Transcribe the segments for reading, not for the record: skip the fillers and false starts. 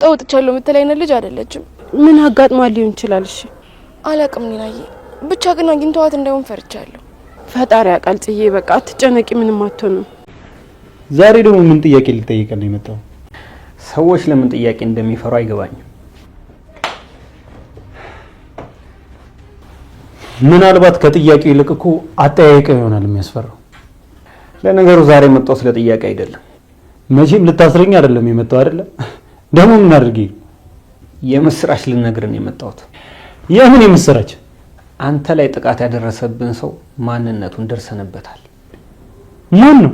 ጠውጥቻለሁ የምትለኝ ልጅ አይደለችም። ምን አጋጥሟል ሊሆን ይችላል? እሺ አላቅም ኒናዬ፣ ብቻ ግን አግኝተዋት እንደውን ፈርቻለሁ። ፈጣሪ ያውቃል ጽዬ፣ በቃ አትጨነቂ፣ ምንም አትሆንም። ዛሬ ደግሞ ምን ጥያቄ ልጠይቀን ነው የመጣው? ሰዎች ለምን ጥያቄ እንደሚፈሩ አይገባኝም። ምናልባት ከጥያቄው ይልቅ እኮ አጠያየቀው ይሆናል የሚያስፈራው። ለነገሩ ዛሬ መጣው ስለ ጥያቄ አይደለም። መቼም ልታስረኝ አይደለም የመጣው አይደለ? ደግሞ ምን አድርጌ? የምስራች ልነግርህ ነው የመጣሁት። የምን የምስራች? አንተ ላይ ጥቃት ያደረሰብን ሰው ማንነቱን ደርሰንበታል። ማን ነው?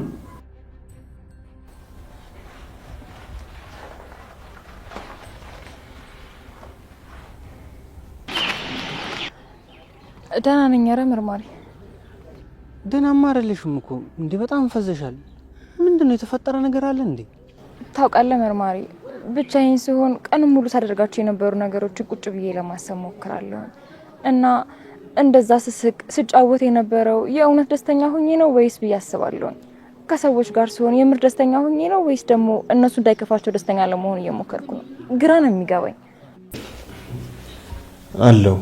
ደህና ነኝ። ኧረ መርማሪ ደህናማ አይደለሽም እኮ እንዴ! በጣም ፈዘሻል። ምንድነው የተፈጠረ ነገር አለ እንዴ? ታውቃለህ መርማሪ፣ ብቻዬን ሲሆን ቀኑን ሙሉ ሳደርጋቸው የነበሩ ነገሮችን ቁጭ ብዬ ለማሰብ ሞክራለሁ እና እንደዛ ስጫወት የነበረው የእውነት ደስተኛ ሆኜ ነው ወይስ ብዬ አስባለሁ። ከሰዎች ጋር ሲሆን የምር ደስተኛ ሆኜ ነው ወይስ ደግሞ እነሱ እንዳይከፋቸው ደስተኛ ለመሆን እየሞከርኩ ነው? ግራ ነው የሚገባኝ። አለው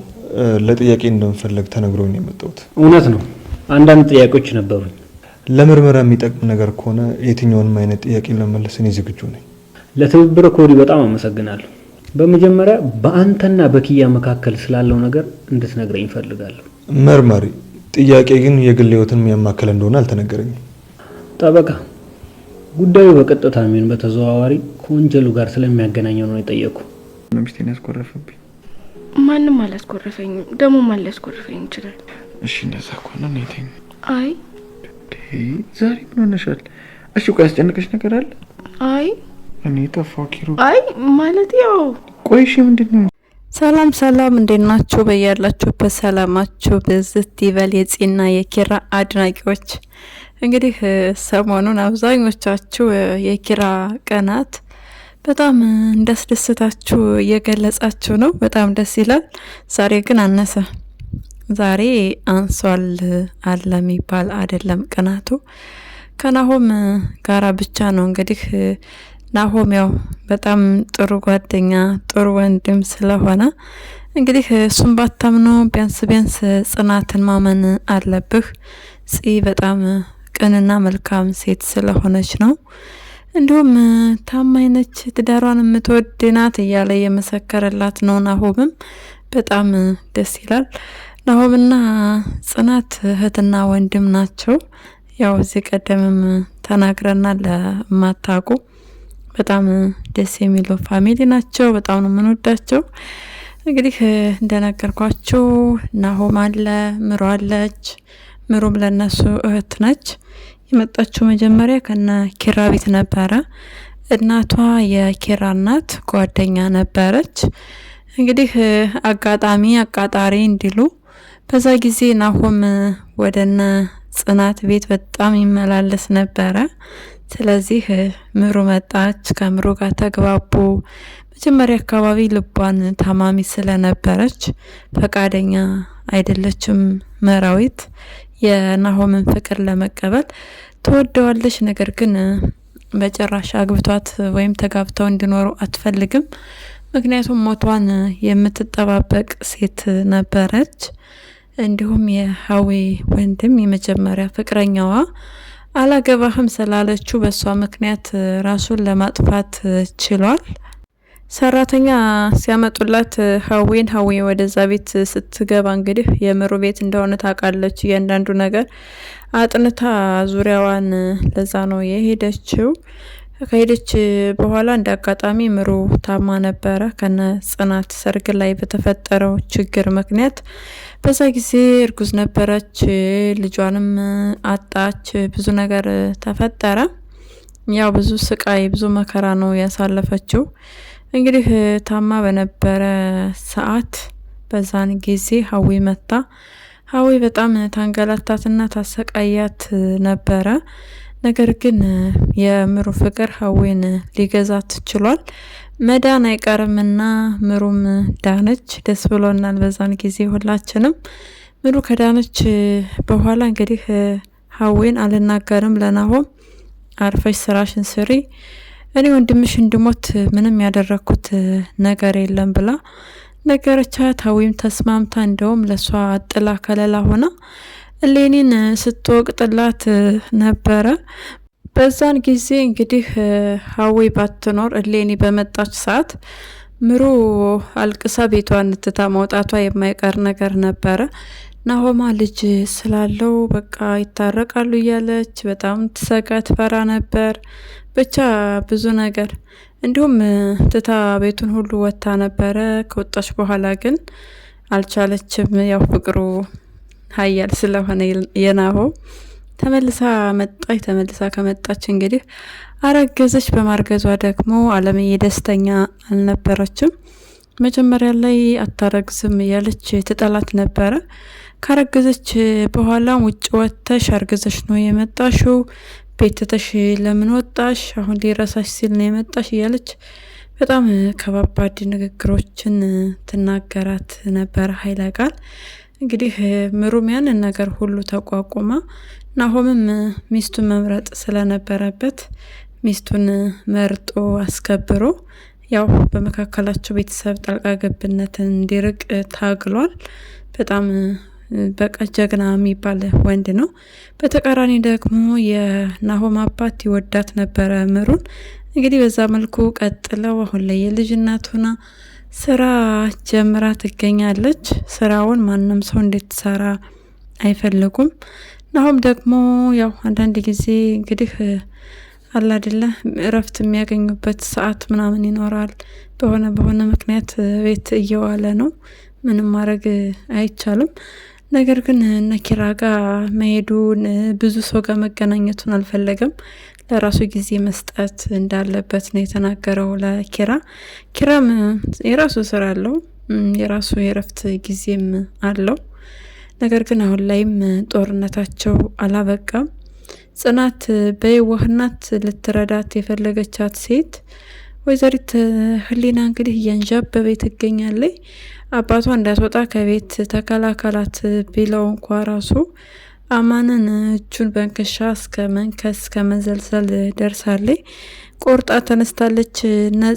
ለጥያቄ እንደምፈልግ ተነግሮኝ ነው የመጣሁት። እውነት ነው። አንዳንድ ጥያቄዎች ነበሩኝ። ለምርመራ የሚጠቅም ነገር ከሆነ የትኛውንም አይነት ጥያቄ ለመመለስ እኔ ዝግጁ ነኝ። ለትብብር ኮዲ በጣም አመሰግናለሁ። በመጀመሪያ በአንተና በኪያ መካከል ስላለው ነገር እንድትነግረኝ እፈልጋለሁ። መርማሪ፣ ጥያቄ ግን የግል ህይወትን የሚያማክል እንደሆነ አልተነገረኝም። ጠበቃ፣ ጉዳዩ በቀጥታ ምን በተዘዋዋሪ ከወንጀሉ ጋር ስለሚያገናኘው ነው የጠየቁ። ሚስቴን ያስቆረፈብኝ ማንም አላስቆረፈኝም። ደግሞ ማን ሊያስቆርፈኝ ይችላል? እሺ እንደዛ ከሆነ ነው ተኝ። አይ ዛሬ ምን ሆነሻል? እሺ ቆይ ያስጨነቀሽ ነገር አለ? አይ እኔ ተፋው ኪሩ። አይ ማለት ያው ቆይ እሺ ምንድነው? ሰላም ሰላም፣ እንዴት ናችሁ? በያላችሁበት ሰላማችሁ ብዝት ይበል። የጽና የኪራ አድናቂዎች እንግዲህ ሰሞኑን አብዛኞቻችሁ የኪራ ቀናት በጣም እንዳስደሰታችሁ እየገለጻችሁ ነው። በጣም ደስ ይላል። ዛሬ ግን አነሰ። ዛሬ አንሷል አለ የሚባል አይደለም። ቅናቱ ከናሆም ጋራ ብቻ ነው። እንግዲህ ናሆም ያው በጣም ጥሩ ጓደኛ ጥሩ ወንድም ስለሆነ እንግዲህ እሱም ባታምኖ ቢያንስ ጽናትን ማመን አለብህ። ጽ በጣም ቅንና መልካም ሴት ስለሆነች ነው። እንዲሁም ታማኝ ነች፣ ትዳሯን የምትወድ ናት እያለ የመሰከረላት ነው። ናሆምም በጣም ደስ ይላል። ናሆምና ጽናት እህትና ወንድም ናቸው። ያው እዚህ ቀደምም ተናግረናል። ለማታውቁ በጣም ደስ የሚሉ ፋሚሊ ናቸው። በጣም ነው የምንወዳቸው። እንግዲህ እንደነገርኳችሁ ናሆም አለ፣ ምሮ አለች። ምሩም ለነሱ እህት ነች። የመጣችው መጀመሪያ ከነ ኪራ ቤት ነበረ። እናቷ የኪራ እናት ጓደኛ ነበረች። እንግዲህ አጋጣሚ አቃጣሪ እንዲሉ በዛ ጊዜ ናሆም ወደነ ጽናት ቤት በጣም ይመላለስ ነበረ። ስለዚህ ምሩ መጣች፣ ከምሩ ጋር ተግባቡ። መጀመሪያ አካባቢ ልቧን ታማሚ ስለነበረች ፈቃደኛ አይደለችም መራዊት የናሆምን ፍቅር ለመቀበል ትወደዋለች። ነገር ግን በጭራሽ አግብቷት ወይም ተጋብተው እንዲኖሩ አትፈልግም። ምክንያቱም ሞቷን የምትጠባበቅ ሴት ነበረች። እንዲሁም የሀዊ ወንድም የመጀመሪያ ፍቅረኛዋ አላገባህም ስላለችው በሷ ምክንያት ራሱን ለማጥፋት ችሏል። ሰራተኛ ሲያመጡላት ሀዊ ወደዛ ቤት ስትገባ እንግዲህ የምሩ ቤት እንደሆነ ታውቃለች። እያንዳንዱ ነገር አጥንታ ዙሪያዋን ለዛ ነው የሄደችው። ከሄደች በኋላ እንደ አጋጣሚ ምሩ ታማ ነበረ ከነ ጽናት ሰርግ ላይ በተፈጠረው ችግር ምክንያት። በዛ ጊዜ እርጉዝ ነበረች፣ ልጇንም አጣች። ብዙ ነገር ተፈጠረ። ያው ብዙ ስቃይ ብዙ መከራ ነው ያሳለፈችው። እንግዲህ ታማ በነበረ ሰዓት በዛን ጊዜ ሀዊ መታ። ሀዊ በጣም ታንገላታትና ታሰቃያት ነበረ። ነገር ግን የምሩ ፍቅር ሀዊን ሊገዛት ችሏል። መዳን አይቀርምና ምሩም ዳነች። ደስ ብሎናል በዛን ጊዜ ሁላችንም። ምሩ ከዳነች በኋላ እንግዲህ ሀዊን አልናገርም ለናሆም አርፈሽ ስራሽን ስሪ፣ እኔ ወንድምሽ እንድሞት ምንም ያደረኩት ነገር የለም ብላ ነገረቻት። ሀዊም ተስማምታ እንደውም ለሷ ጥላ ከለላ ሆና እሌኒን ስትወቅጥላት ነበረ። በዛን ጊዜ እንግዲህ ሀዊ ባትኖር እሌኒ በመጣች ሰዓት ምሩ አልቅሳ ቤቷን ትታ መውጣቷ የማይቀር ነገር ነበረ። ናሆማ ልጅ ስላለው በቃ ይታረቃሉ እያለች በጣም ትሰጋ ትፈራ ነበር። ብቻ ብዙ ነገር እንዲሁም ትታ ቤቱን ሁሉ ወጥታ ነበረ። ከወጣች በኋላ ግን አልቻለችም። ያው ፍቅሩ ሀያል ስለሆነ የናሆም ተመልሳ መጣች። ተመልሳ ከመጣች እንግዲህ አረገዘች። በማርገዟ ደግሞ አለምዬ ደስተኛ አልነበረችም። መጀመሪያ ላይ አታረግዝም እያለች ትጠላት ነበረ። ካረገዘች በኋላ ውጭ ወጥተሽ አርገዘሽ ነው የመጣሽው፣ ቤት ትተሽ ለምን ወጣሽ? አሁን ሊረሳሽ ሲል ነው የመጣሽ እያለች በጣም ከባባድ ንግግሮችን ትናገራት ነበረ ኃይለ ቃል። እንግዲህ ምሩም ያንን ነገር ሁሉ ተቋቁማ ናሆምም ሚስቱን መምረጥ ስለነበረበት ሚስቱን መርጦ አስከብሮ ያው በመካከላቸው ቤተሰብ ጣልቃ ገብነትን እንዲርቅ ታግሏል። በጣም በቃ ጀግና የሚባል ወንድ ነው። በተቃራኒ ደግሞ የናሆም አባት ይወዳት ነበረ ምሩን። እንግዲህ በዛ መልኩ ቀጥለው አሁን ላይ የልጅ እናት ሆና ስራ ጀምራ ትገኛለች። ስራውን ማንም ሰው እንድትሰራ አይፈልጉም። ናሆም ደግሞ ያው አንዳንድ ጊዜ እንግዲህ አላደለ እረፍት የሚያገኙበት ሰዓት ምናምን ይኖራል። በሆነ ምክንያት ቤት እየዋለ ነው። ምንም ማድረግ አይቻልም። ነገር ግን ነኪራ ጋር መሄዱን ብዙ ሰው ጋር መገናኘቱን አልፈለገም። ለራሱ ጊዜ መስጠት እንዳለበት ነው የተናገረው ለኪራ። ኪራም የራሱ ስራ አለው፣ የራሱ የእረፍት ጊዜም አለው። ነገር ግን አሁን ላይም ጦርነታቸው አላበቃም። ጽናት በየዋህናት ልትረዳት የፈለገቻት ሴት ወይዘሪት ህሊና እንግዲህ እያንዣበበ ትገኛለች። አባቷ እንዳትወጣ ከቤት ተከላከላት ቢለው እንኳ ራሱ አማንን እጁን በእንክሻ እስከ መንከስ እስከ መዘልዘል ደርሳለች። ቆርጣ ተነስታለች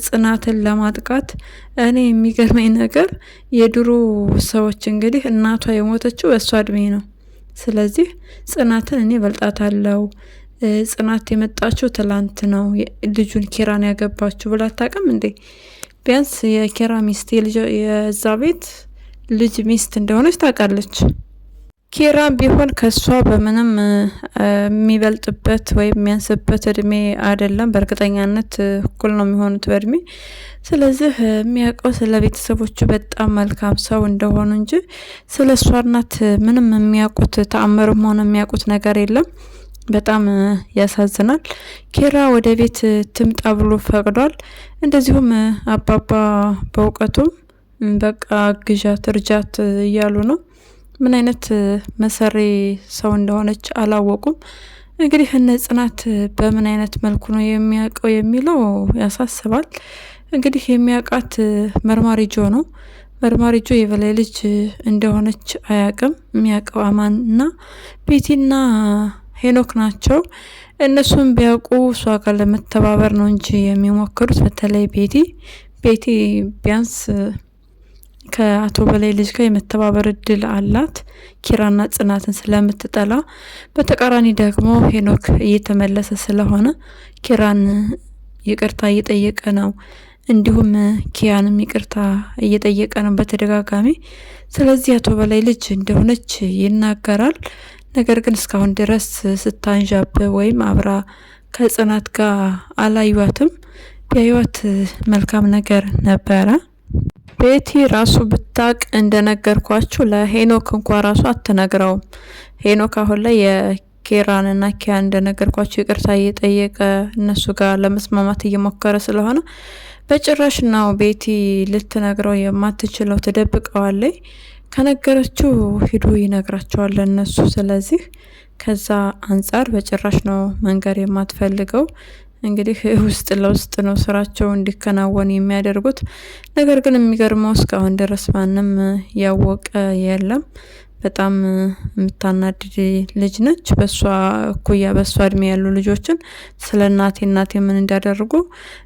ጽናትን ለማጥቃት። እኔ የሚገርመኝ ነገር የድሮ ሰዎች እንግዲህ እናቷ የሞተችው በእሷ እድሜ ነው። ስለዚህ ጽናትን እኔ በልጣታለሁ፣ ጽናት የመጣችው ትላንት ነው፣ ልጁን ኪራን ያገባችው ብላ አታውቅም እንዴ? ቢያንስ የኪራ ሚስት የዛ ቤት ልጅ ሚስት እንደሆነች ታውቃለች። ኪራም ቢሆን ከሷ በምንም የሚበልጥበት ወይም የሚያንስበት እድሜ አይደለም። በእርግጠኛነት እኩል ነው የሚሆኑት በእድሜ። ስለዚህ የሚያውቀው ስለ ቤተሰቦቹ በጣም መልካም ሰው እንደሆኑ እንጂ ስለ እሷ እናት ምንም የሚያውቁት ተአምርም ሆነ የሚያውቁት ነገር የለም። በጣም ያሳዝናል። ኪራ ወደ ቤት ትምጣ ብሎ ፈቅዷል። እንደዚሁም አባባ በእውቀቱም በቃ ግዣት እርጃት እያሉ ነው። ምን አይነት መሰሪ ሰው እንደሆነች አላወቁም። እንግዲህ እነ ጽናት በምን አይነት መልኩ ነው የሚያውቀው የሚለው ያሳስባል። እንግዲህ የሚያውቃት መርማሪ ጆ ነው። መርማሪ ጆ የበላይ ልጅ እንደሆነች አያውቅም። የሚያውቀው አማን እና ቤቲና ሄኖክ ናቸው። እነሱም ቢያውቁ እሷ ጋር ለመተባበር ነው እንጂ የሚሞክሩት። በተለይ ቤቲ ቢያንስ ከአቶ በላይ ልጅ ጋር የመተባበር እድል አላት ኪራና ጽናትን ስለምትጠላ። በተቃራኒ ደግሞ ሄኖክ እየተመለሰ ስለሆነ ኪራን ይቅርታ እየጠየቀ ነው። እንዲሁም ኪያንም ይቅርታ እየጠየቀ ነው በተደጋጋሚ። ስለዚህ አቶ በላይ ልጅ እንደሆነች ይናገራል። ነገር ግን እስካሁን ድረስ ስታንዣብ ወይም አብራ ከጽናት ጋር አላዩዋትም። ቢያዩዋት መልካም ነገር ነበረ። ቤቲ ራሱ ብታቅ እንደነገርኳችሁ ለሄኖክ እንኳ ራሱ አትነግረውም። ሄኖክ አሁን ላይ የኪራንና ኪያ እንደነገርኳችሁ ይቅርታ እየጠየቀ እነሱ ጋር ለመስማማት እየሞከረ ስለሆነ በጭራሽ ነው ቤቲ ልትነግረው የማትችለው። ትደብቀዋለች። ከነገረችው ሂዱ ይነግራቸዋል እነሱ። ስለዚህ ከዛ አንጻር በጭራሽ ነው መንገር የማትፈልገው። እንግዲህ ውስጥ ለውስጥ ነው ስራቸው እንዲከናወን የሚያደርጉት። ነገር ግን የሚገርመው እስካሁን ድረስ ማንም ያወቀ የለም። በጣም የምታናድድ ልጅ ነች። በሷ እኩያ በሷ እድሜ ያሉ ልጆችን ስለ እናቴ ምን እንዳደረጉ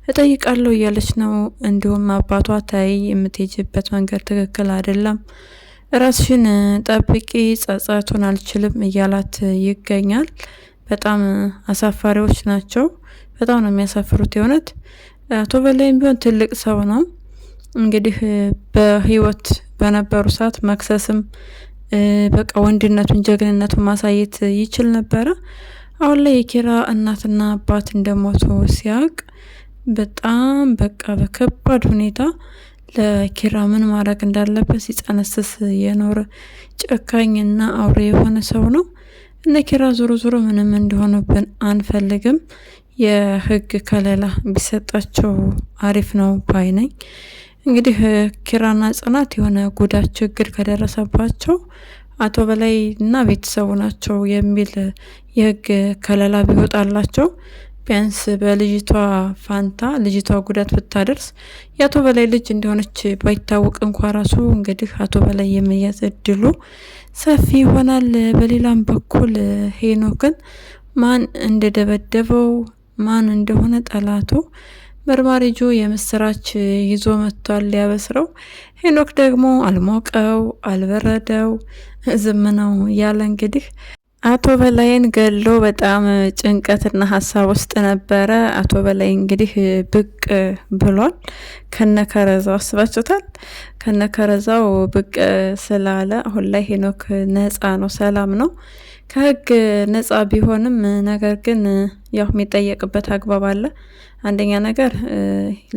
እጠይቃለሁ እያለች ነው። እንዲሁም አባቷ ታይ የምትሄጅበት መንገድ ትክክል አይደለም፣ ራስሽን ጠብቂ፣ ጸጸቱን አልችልም እያላት ይገኛል። በጣም አሳፋሪዎች ናቸው። በጣም ነው የሚያሳፍሩት የእውነት። አቶ በላይም ቢሆን ትልቅ ሰው ነው። እንግዲህ በህይወት በነበሩ ሰዓት መክሰስም በቃ ወንድነቱን ጀግንነቱን ማሳየት ይችል ነበረ። አሁን ላይ የኪራ እናትና አባት እንደሞቱ ሲያቅ በጣም በቃ በከባድ ሁኔታ ለኪራ ምን ማድረግ እንዳለበት ሲጸነስስ የኖረ ጨካኝና አውሬ የሆነ ሰው ነው። እነ ኪራ ዞሮ ምንም እንደሆነብን አንፈልግም። የህግ ከለላ ቢሰጣቸው አሪፍ ነው ባይ ነኝ። እንግዲህ ኪራና ጽናት የሆነ ጉዳት ችግር ከደረሰባቸው አቶ በላይ እና ቤተሰቡ ናቸው የሚል የህግ ከለላ ቢወጣላቸው ቢያንስ በልጅቷ ፋንታ ልጅቷ ጉዳት ብታደርስ የአቶ በላይ ልጅ እንደሆነች ባይታወቅ እንኳ ራሱ እንግዲህ አቶ በላይ የመያዝ እድሉ ሰፊ ይሆናል። በሌላም በኩል ሄኖክን ማን እንደደበደበው ማን እንደሆነ ጠላቱ መርማሪ ጆ የምስራች ይዞ መጥቷል ሊያበስረው። ሄኖክ ደግሞ አልሞቀው አልበረደው ዝም ነው ያለ። እንግዲህ አቶ በላይን ገሎ በጣም ጭንቀትና ሀሳብ ውስጥ ነበረ። አቶ በላይ እንግዲህ ብቅ ብሏል ከነከረዛው፣ አስባችሁታል? ከነከረዛው ብቅ ስላለ አሁን ላይ ሄኖክ ነጻ ነው፣ ሰላም ነው። ከህግ ነጻ ቢሆንም ነገር ግን ያው የሚጠየቅበት አግባብ አለ። አንደኛ ነገር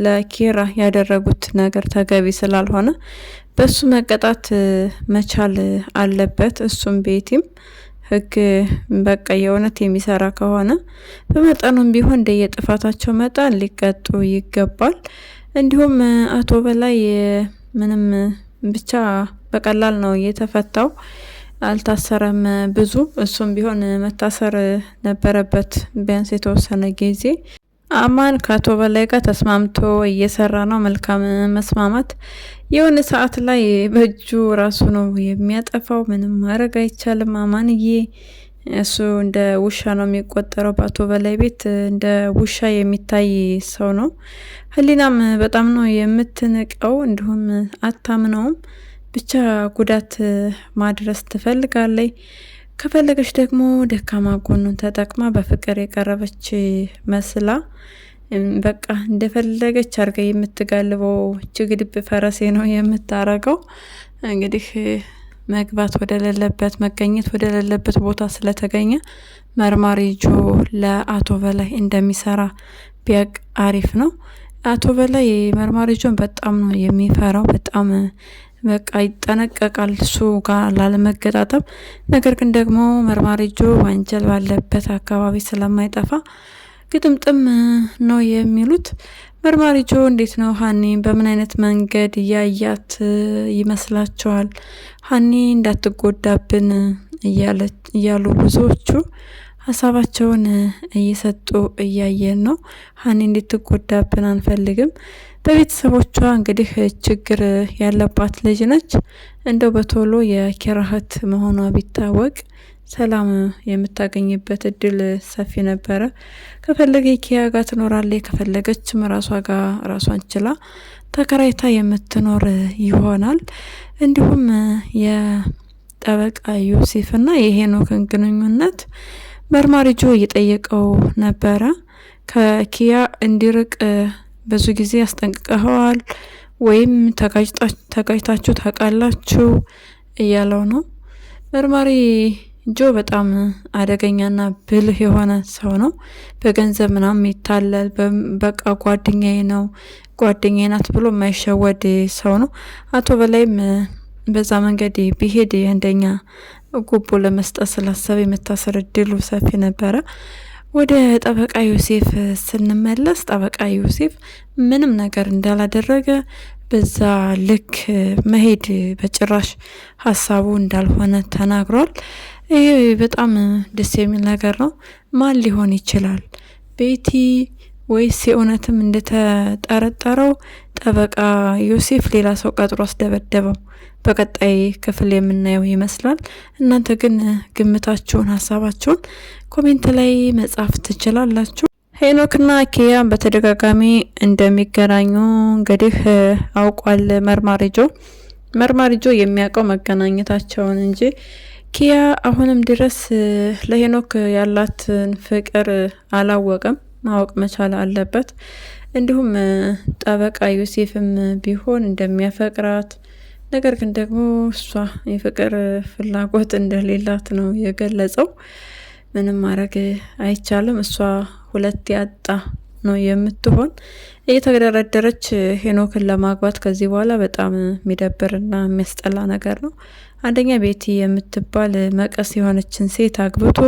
ለኪራ ያደረጉት ነገር ተገቢ ስላልሆነ በሱ መቀጣት መቻል አለበት። እሱም ቤቲም ህግ በቃ የእውነት የሚሰራ ከሆነ በመጠኑም ቢሆን እንደየጥፋታቸው መጠን ሊቀጡ ይገባል። እንዲሁም አቶ በላይ ምንም ብቻ በቀላል ነው የተፈታው፣ አልታሰረም ብዙ። እሱም ቢሆን መታሰር ነበረበት ቢያንስ የተወሰነ ጊዜ። አማን ከአቶ በላይ ጋር ተስማምቶ እየሰራ ነው። መልካም መስማማት። የሆነ ሰዓት ላይ በእጁ ራሱ ነው የሚያጠፋው። ምንም ማድረግ አይቻልም። አማንዬ እሱ እንደ ውሻ ነው የሚቆጠረው። በአቶ በላይ ቤት እንደ ውሻ የሚታይ ሰው ነው። ህሊናም በጣም ነው የምትንቀው፣ እንዲሁም አታምነውም። ብቻ ጉዳት ማድረስ ትፈልጋለች። ከፈለገች ደግሞ ደካማ ጎኑን ተጠቅማ በፍቅር የቀረበች መስላ በቃ እንደፈለገች አርጋ የምትጋልበው ችግድብ ፈረሴ ነው የምታረገው። እንግዲህ መግባት ወደሌለበት መገኘት ወደሌለበት ቦታ ስለተገኘ መርማሪ ጆ ለአቶ በላይ እንደሚሰራ ቢያቅ አሪፍ ነው። አቶ በላይ መርማሪ ጆን በጣም ነው የሚፈራው። በጣም በቃ ይጠነቀቃል እሱ ጋር ላለመገጣጠም። ነገር ግን ደግሞ መርማሪ ጆ ወንጀል ባለበት አካባቢ ስለማይጠፋ ግጥምጥም ነው የሚሉት። መርማሪ ጆ እንዴት ነው ሀኒ በምን አይነት መንገድ እያያት ይመስላችኋል? ሀኒ እንዳትጎዳብን እያሉ ብዙዎቹ ሀሳባቸውን እየሰጡ እያየን ነው። ሀኒ እንድትጎዳብን አንፈልግም። በቤተሰቦቿ እንግዲህ ችግር ያለባት ልጅ ነች። እንደው በቶሎ የኪራ እህት መሆኗ ቢታወቅ ሰላም የምታገኝበት እድል ሰፊ ነበረ። ከፈለገ ኪያ ጋር ትኖራለች፣ ከፈለገችም ራሷ ጋር ራሷን ችላ ተከራይታ የምትኖር ይሆናል። እንዲሁም የጠበቃ ዮሴፍና የሄኖክን ግንኙነት መርማሪ ጆ እየጠየቀው ነበረ። ከኪያ እንዲርቅ ብዙ ጊዜ ያስጠንቅቀዋል ወይም ተጋጭታችሁ ታውቃላችሁ እያለው ነው። መርማሪ ጆ በጣም አደገኛና ብልህ የሆነ ሰው ነው። በገንዘብ ምናምን ይታለል፣ በቃ ጓደኛዬ ነው ጓደኛዬ ናት ብሎ የማይሸወድ ሰው ነው። አቶ በላይም በዛ መንገድ ቢሄድ አንደኛ ጉቦ ለመስጠት ስላሰበ የመታሰር እድሉ ሰፊ ነበረ። ወደ ጠበቃ ዮሴፍ ስንመለስ ጠበቃ ዮሴፍ ምንም ነገር እንዳላደረገ በዛ ልክ መሄድ በጭራሽ ሀሳቡ እንዳልሆነ ተናግሯል። ይሄ በጣም ደስ የሚል ነገር ነው። ማን ሊሆን ይችላል? ቤቲ ወይስ የእውነትም እንደተጠረጠረው ጠበቃ ዮሴፍ ሌላ ሰው ቀጥሮ አስደበደበው። በቀጣይ ክፍል የምናየው ይመስላል። እናንተ ግን ግምታችሁን፣ ሀሳባችሁን ኮሜንት ላይ መጻፍ ትችላላችሁ። ሄኖክና ኪያ በተደጋጋሚ እንደሚገናኙ እንግዲህ አውቋል መርማሪ ጆ የሚያውቀው መገናኘታቸውን እንጂ ኪያ አሁንም ድረስ ለሄኖክ ያላትን ፍቅር አላወቀም። ማወቅ መቻል አለበት። እንዲሁም ጠበቃ ዮሴፍም ቢሆን እንደሚያፈቅራት ነገር ግን ደግሞ እሷ የፍቅር ፍላጎት እንደሌላት ነው የገለጸው። ምንም ማድረግ አይቻልም። እሷ ሁለት ያጣ ነው የምትሆን። እየተደረደረች ሄኖክን ለማግባት ከዚህ በኋላ በጣም የሚደብርና የሚያስጠላ ነገር ነው። አንደኛ ቤቲ የምትባል መቀስ የሆነችን ሴት አግብቶ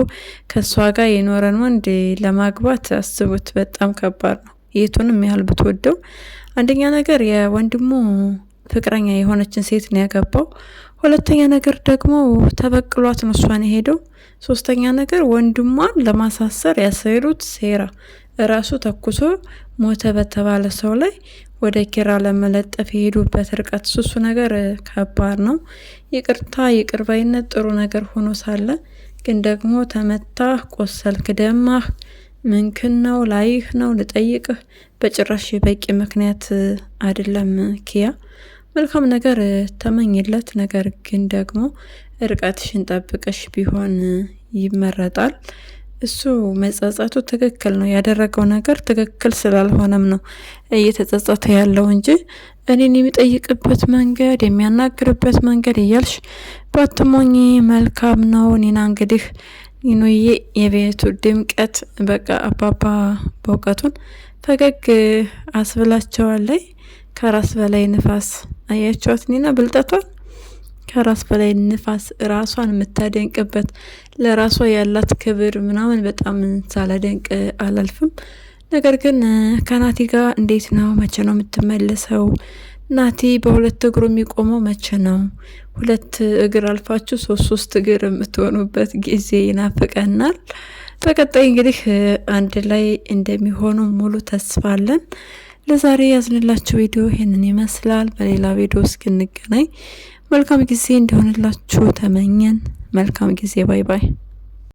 ከሷ ጋር የኖረን ወንድ ለማግባት አስቡት፣ በጣም ከባድ ነው። የቱንም ያህል ብትወደው አንደኛ ነገር የወንድሙ ፍቅረኛ የሆነችን ሴት ነው ያገባው። ሁለተኛ ነገር ደግሞ ተበቅሏት ነው እሷን የሄደው። ሶስተኛ ነገር ወንድሟን ለማሳሰር ያሰሩት ሴራ ራሱ ተኩሶ ሞተ በተባለ ሰው ላይ ወደ ኪራ ለመለጠፍ የሄዱበት ርቀት ሱሱ ነገር ከባድ ነው። ይቅር ባይነት ጥሩ ነገር ሆኖ ሳለ ግን ደግሞ ተመታህ፣ ቆሰልክ፣ ደማህ፣ ምንክን ነው ላይህ ነው ልጠይቅህ በጭራሽ በቂ ምክንያት አይደለም። ኪያ መልካም ነገር ተመኝለት፣ ነገር ግን ደግሞ ርቀትሽን ጠብቀሽ ቢሆን ይመረጣል። እሱ መጸጸቱ ትክክል ነው። ያደረገው ነገር ትክክል ስላልሆነም ነው እየተጸጸተ ያለው እንጂ እኔን የሚጠይቅበት መንገድ የሚያናግርበት መንገድ እያልሽ ባትሞኝ መልካም ነው። ኒና እንግዲህ ኒኖዬ የቤቱ ድምቀት በቃ አባባ በእውቀቱን ፈገግ አስብላቸዋለይ። ከራስ በላይ ንፋስ አያቸዋት ኒና ብልጠቷን ከራስ በላይ ንፋስ ራሷን የምታደንቅበት ለራሷ ያላት ክብር ምናምን በጣም ሳላደንቅ አላልፍም። ነገር ግን ከናቲ ጋር እንዴት ነው? መቼ ነው የምትመለሰው? ናቲ በሁለት እግሩ የሚቆመው መቼ ነው? ሁለት እግር አልፋችሁ ሶስት እግር የምትሆኑበት ጊዜ ይናፍቀናል። በቀጣይ እንግዲህ አንድ ላይ እንደሚሆኑ ሙሉ ተስፋ አለን። ለዛሬ ያዝንላችሁ ቪዲዮ ይሄንን ይመስላል። በሌላ ቪዲዮ እስክንገናኝ መልካም ጊዜ እንዲሆንላችሁ ተመኘን። መልካም ጊዜ። ባይ ባይ።